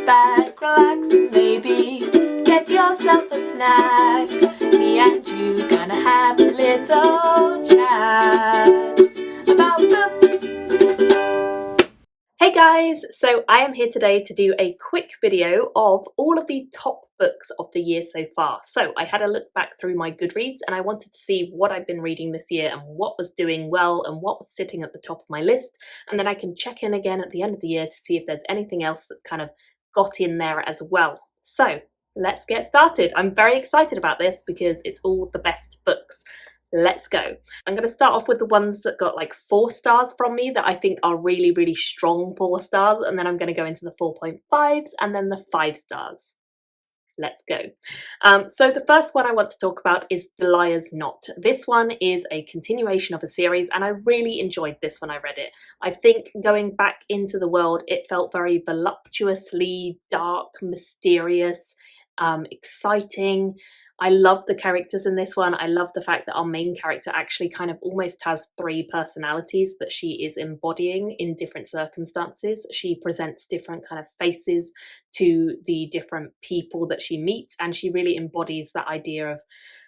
back, relax, and maybe get yourself a snack. Me and you gonna have a little chat about books. Hey guys, so I am here today to do a quick video of all of the top books of the year so far. So I had a look back through my Goodreads and I wanted to see what I've been reading this year and what was doing well and what was sitting at the top of my list, and then I can check in again at the end of the year to see if there's anything else that's kind of got in there as well. So let's get started. I'm very excited about this because it's all the best books. Let's go. I'm going to start off with the ones that got like 4 stars from me that I think are really, really strong 4 stars, and then I'm going to go into the 4.5s and then the 5 stars. Let's go. So the first one I want to talk about is The Liar's Knot. This one is a continuation of a series and I really enjoyed this when I read it. I think going back into the world, it felt very voluptuously dark, mysterious, exciting. I love the characters in this one. I love the fact that our main character actually kind of almost has 3 personalities that she is embodying in different circumstances. She presents different kind of faces to the different people that she meets, and she really embodies that idea of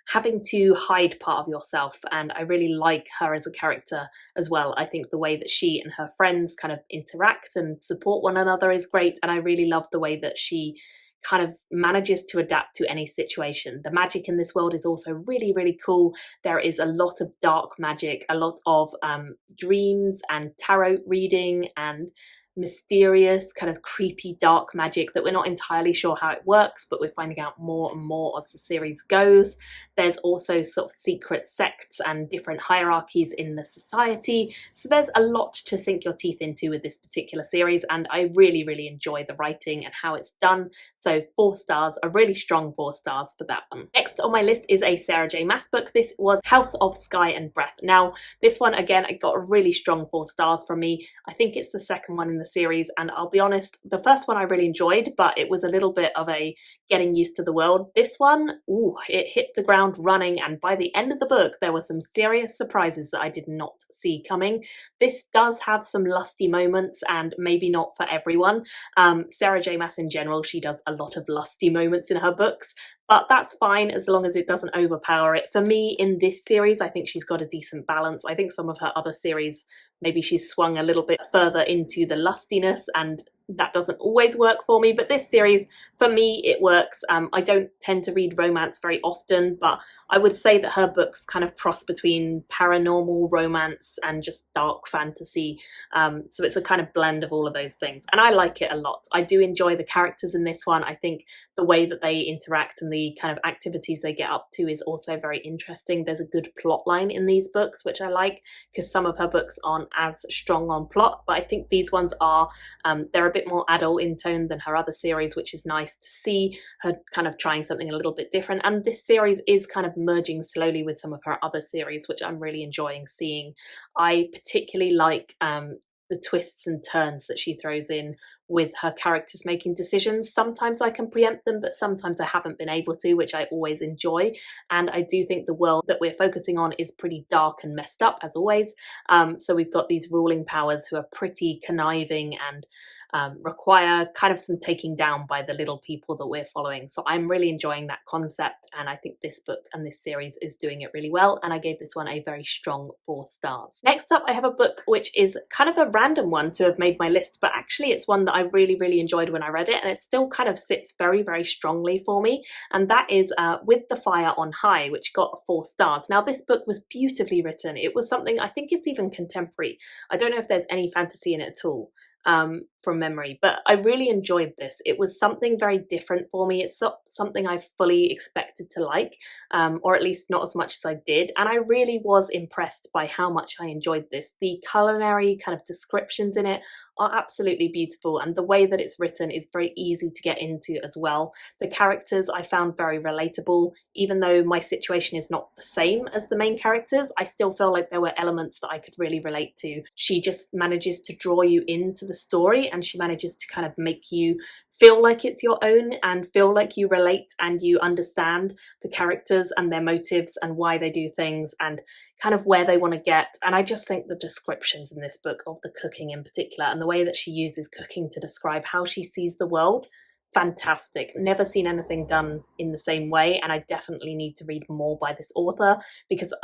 having to hide part of yourself, and I really like her as a character as well. I think the way that she and her friends kind of interact and support one another is great, and I really love the way that she kind of manages to adapt to any situation. The magic in this world is also really, really cool. There is a lot of dark magic, a lot of dreams and tarot reading and mysterious kind of creepy dark magic that we're not entirely sure how it works, but we're finding out more and more as the series goes. There's also sort of secret sects and different hierarchies in the society, so there's a lot to sink your teeth into with this particular series, and I really, really enjoy the writing and how it's done. So 4 stars, a really strong 4 stars for that one. Next on my list is a Sarah J Maas book. This was House of Sky and Breath. Now this one, again, it got a really strong 4 stars from me. I think it's the second one in the series, and I'll be honest, the first one I really enjoyed, but it was a little bit of a getting used to the world. This one, ooh, it hit the ground running, and by the end of the book there were some serious surprises that I did not see coming. This does have some lusty moments, and maybe not for everyone. Sarah J Maas in general, she does a lot of lusty moments in her books, but that's fine as long as it doesn't overpower it. For me, in this series, I think she's got a decent balance. I think some of her other series, maybe she's swung a little bit further into the lustiness, and that doesn't always work for me, but this series, for me, it works. I don't tend to read romance very often, but I would say that her books kind of cross between paranormal romance and just dark fantasy. So it's a kind of blend of all of those things, and I like it a lot. I do enjoy the characters in this one. I think the way that they interact and the kind of activities they get up to is also very interesting. There's a good plot line in these books, which I like, because some of her books aren't as strong on plot, but I think these ones are. They're a bit more adult in tone than her other series, which is nice to see her kind of trying something a little bit different. And this series is kind of merging slowly with some of her other series, which I'm really enjoying seeing. I particularly like the twists and turns that she throws in with her characters making decisions. Sometimes I can preempt them, but sometimes I haven't been able to, which I always enjoy. And I do think the world that we're focusing on is pretty dark and messed up, as always. So we've got these ruling powers who are pretty conniving and require kind of some taking down by the little people that we're following. So I'm really enjoying that concept, and I think this book and this series is doing it really well, and I gave this one a very strong 4 stars. Next up, I have a book which is kind of a random one to have made my list, but actually it's one that I really, really enjoyed when I read it, and it still kind of sits very, very strongly for me, and that is With the Fire on High, which got 4 stars. Now this book was beautifully written. It was something, I think it's even contemporary. I don't know if there's any fantasy in it at all. From memory, but I really enjoyed this. It was something very different for me. It's not something I fully expected to like, or at least not as much as I did, and I really was impressed by how much I enjoyed this. The culinary kind of descriptions in it are absolutely beautiful, and the way that it's written is very easy to get into as well. The characters I found very relatable. Even though my situation is not the same as the main characters, I still feel like there were elements that I could really relate to. She just manages to draw you into the story, and she manages to kind of make you feel like it's your own and feel like you relate and you understand the characters and their motives and why they do things and kind of where they want to get. And I just think the descriptions in this book of the cooking in particular and the way that she uses cooking to describe how she sees the world fantastic. Never seen anything done in the same way, and I definitely need to read more by this author because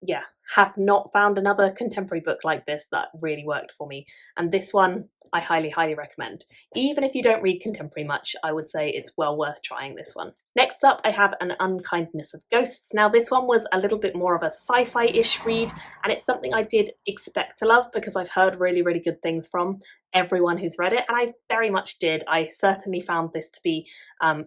yeah, have not found another contemporary book like this that really worked for me. And this one I highly recommend. Even if you don't read contemporary much, I would say it's well worth trying this one. Next up, I have An Unkindness of Ghosts. Now, this one was a little bit more of a sci-fi-ish read, and it's something I did expect to love because I've heard really good things from everyone who's read it, and I very much did. I certainly found this to be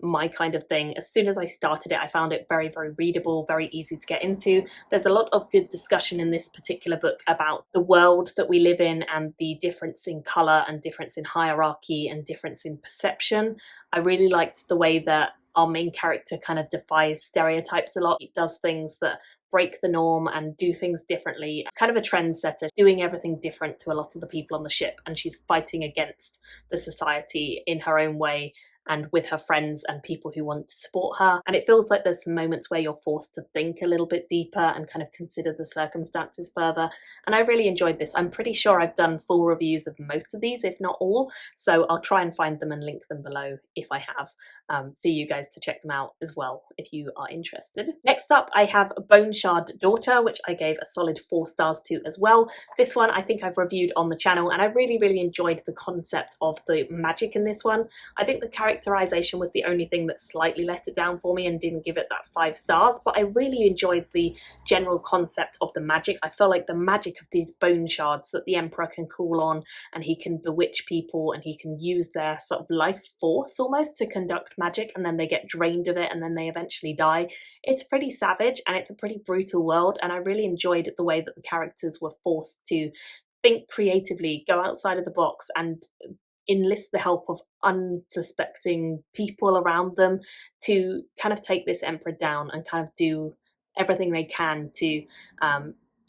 my kind of thing. As soon as I started it, I found it very readable, very easy to get into. There's a lot of good discussion in this particular book about the world that we live in and the difference in colour and difference in hierarchy and difference in perception. I really liked the way that our main character kind of defies stereotypes a lot. He does things that break the norm and do things differently. Kind of a trendsetter, doing everything different to a lot of the people on the ship, and she's fighting against the society in her own way and with her friends and people who want to support her. And it feels like there's some moments where you're forced to think a little bit deeper and kind of consider the circumstances further. And I really enjoyed this. I'm pretty sure I've done full reviews of most of these, if not all. So I'll try and find them and link them below if I have, for you guys to check them out as well if you are interested. Next up, I have Bone Shard Daughter, which I gave a solid 4 stars to as well. This one I think I've reviewed on the channel, and I really enjoyed the concept of the magic in this one. I think the characterization was the only thing that slightly let it down for me and didn't give it that 5 stars, but I really enjoyed the general concept of the magic. I felt like the magic of these bone shards that the Emperor can call on, and he can bewitch people and he can use their sort of life force almost to conduct magic, and then they get drained of it and then they eventually die. It's pretty savage and it's a pretty brutal world, and I really enjoyed the way that the characters were forced to think creatively, go outside of the box and enlist the help of unsuspecting people around them to kind of take this emperor down and kind of do everything they can to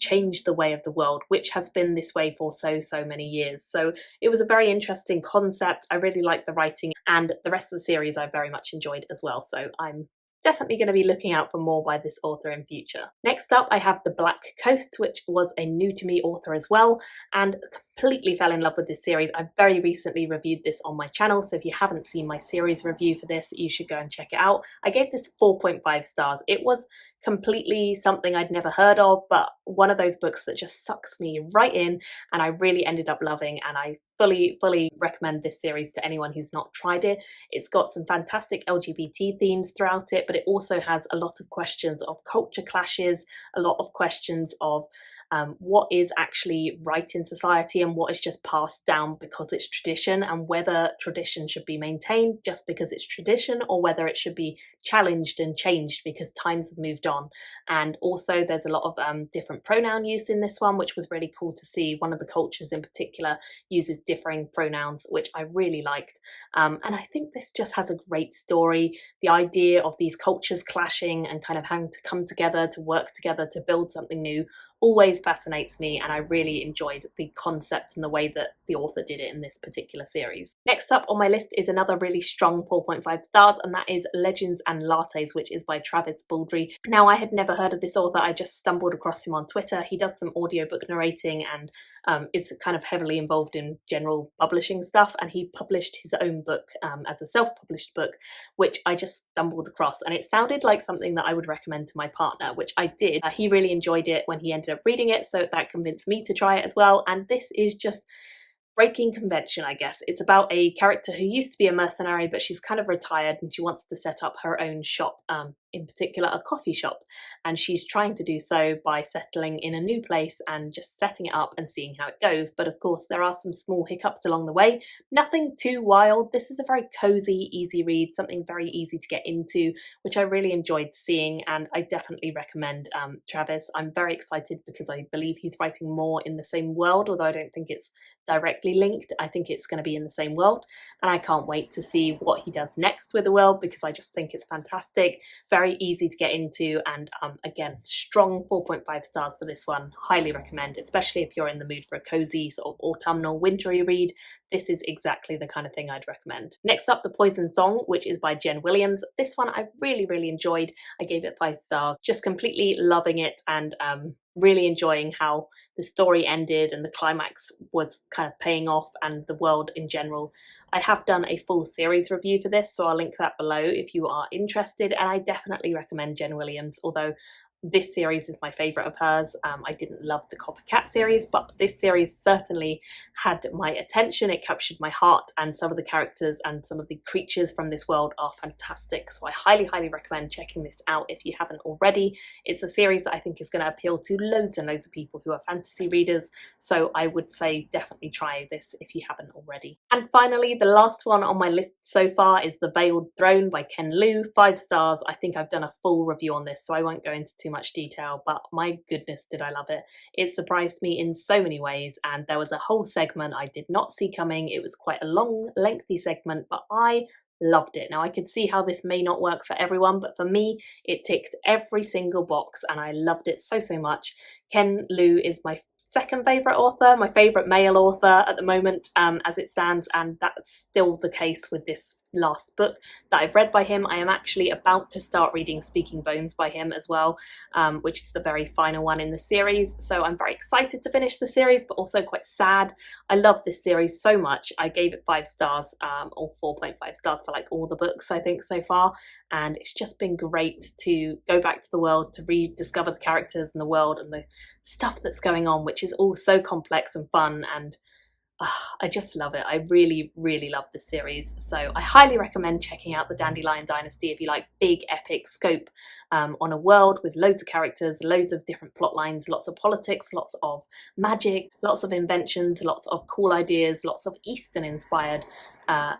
change the way of the world, which has been this way for so many years. So it was a very interesting concept. I really liked the writing, and the rest of the series I very much enjoyed as well. So I'm definitely going to be looking out for more by this author in future. Next up, I have The Black Coast, which was a new to me author as well, and completely fell in love with this series. I very recently reviewed this on my channel, so if you haven't seen my series review for this, you should go and check it out. I gave this 4.5 stars. It was completely something I'd never heard of, but one of those books that just sucks me right in, and I really ended up loving, and I fully recommend this series to anyone who's not tried it. It's got some fantastic LGBT themes throughout it, but it also has a lot of questions of culture clashes, a lot of questions of what is actually right in society and what is just passed down because it's tradition, and whether tradition should be maintained just because it's tradition or whether it should be challenged and changed because times have moved on. And also there's a lot of different pronoun use in this one, which was really cool to see. One of the cultures in particular uses differing pronouns, which I really liked. And I think this just has a great story. The idea of these cultures clashing and kind of having to come together to work together to build something new always fascinates me, and I really enjoyed the concept and the way that the author did it in this particular series. Next up on my list is another really strong 4.5 stars, and that is Legends and Lattes, which is by Travis Baldree. Now, I had never heard of this author. I just stumbled across him on Twitter. He does some audiobook narrating and is kind of heavily involved in general publishing stuff, and he published his own book as a self-published book, which I just stumbled across, and it sounded like something that I would recommend to my partner, which I did. He really enjoyed it when he ended up reading it, so that convinced me to try it as well. And this is just breaking convention, I guess. It's about a character who used to be a mercenary, but she's kind of retired and she wants to set up her own shop, in particular a coffee shop, and she's trying to do so by settling in a new place and just setting it up and seeing how it goes. But of course there are some small hiccups along the way, nothing too wild. This is a very cozy, easy read, something very easy to get into, which I really enjoyed seeing, and I definitely recommend Travis. I'm very excited because I believe he's writing more in the same world, although I don't think it's directly linked. I think it's going to be in the same world, and I can't wait to see what he does next with the world because I just think it's fantastic, very easy to get into, and again, strong 4.5 stars for this one. Highly recommend, especially if you're in the mood for a cozy sort of autumnal wintry read. This is exactly the kind of thing I'd recommend. Next up, The Poison Song, which is by Jen Williams. This one I really enjoyed. I gave it 5 stars, just completely loving it, and really enjoying how the story ended and the climax was kind of paying off, and the world in general. I have done a full series review for this, so I'll link that below if you are interested, and I definitely recommend Jen Williams, although this series is my favourite of hers. I didn't love the Coppercat series, but this series certainly had my attention. It captured my heart, and some of the characters and some of the creatures from this world are fantastic. So I highly, highly recommend checking this out if you haven't already. It's a series that I think is going to appeal to loads and loads of people who are fantasy readers. So I would say definitely try this if you haven't already. And finally, the last one on my list so far is The Veiled Throne by Ken Liu. 5 stars. I think I've done a full review on this, so I won't go into too much detail, but my goodness did I love it. It surprised me in so many ways, and there was a whole segment I did not see coming. It was quite a long, lengthy segment, but I loved it. Now I could see how this may not work for everyone, but for me it ticked every single box and I loved it so, so much. Ken Liu is my second favourite author, my favourite male author at the moment as it stands, and that's still the case with this last book that I've read by him. I am actually about to start reading Speaking Bones by him as well, which is the very final one in the series, so I'm very excited to finish the series, but also quite sad. I love this series so much. I gave it 5 stars, or 4.5 stars for like all the books I think so far, and it's just been great to go back to the world, to rediscover the characters and the world and the stuff that's going on, which is all so complex and fun, and I just love it. I really, really love this series. So I highly recommend checking out the Dandelion Dynasty if you like big epic scope on a world with loads of characters, loads of different plot lines, lots of politics, lots of magic, lots of inventions, lots of cool ideas, lots of Eastern inspired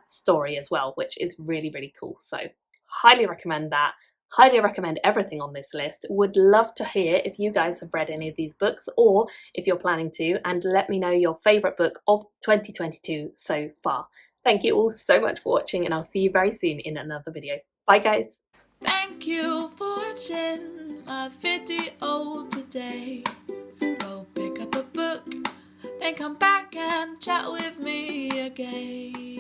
story as well, which is really, really cool. So highly recommend that. Highly recommend everything on this list. Would love to hear if you guys have read any of these books, or if you're planning to, and let me know your favourite book of 2022 so far. Thank you all so much for watching, and I'll see you very soon in another video. Bye guys! Thank you for watching my video today. Go pick up a book, then come back and chat with me again.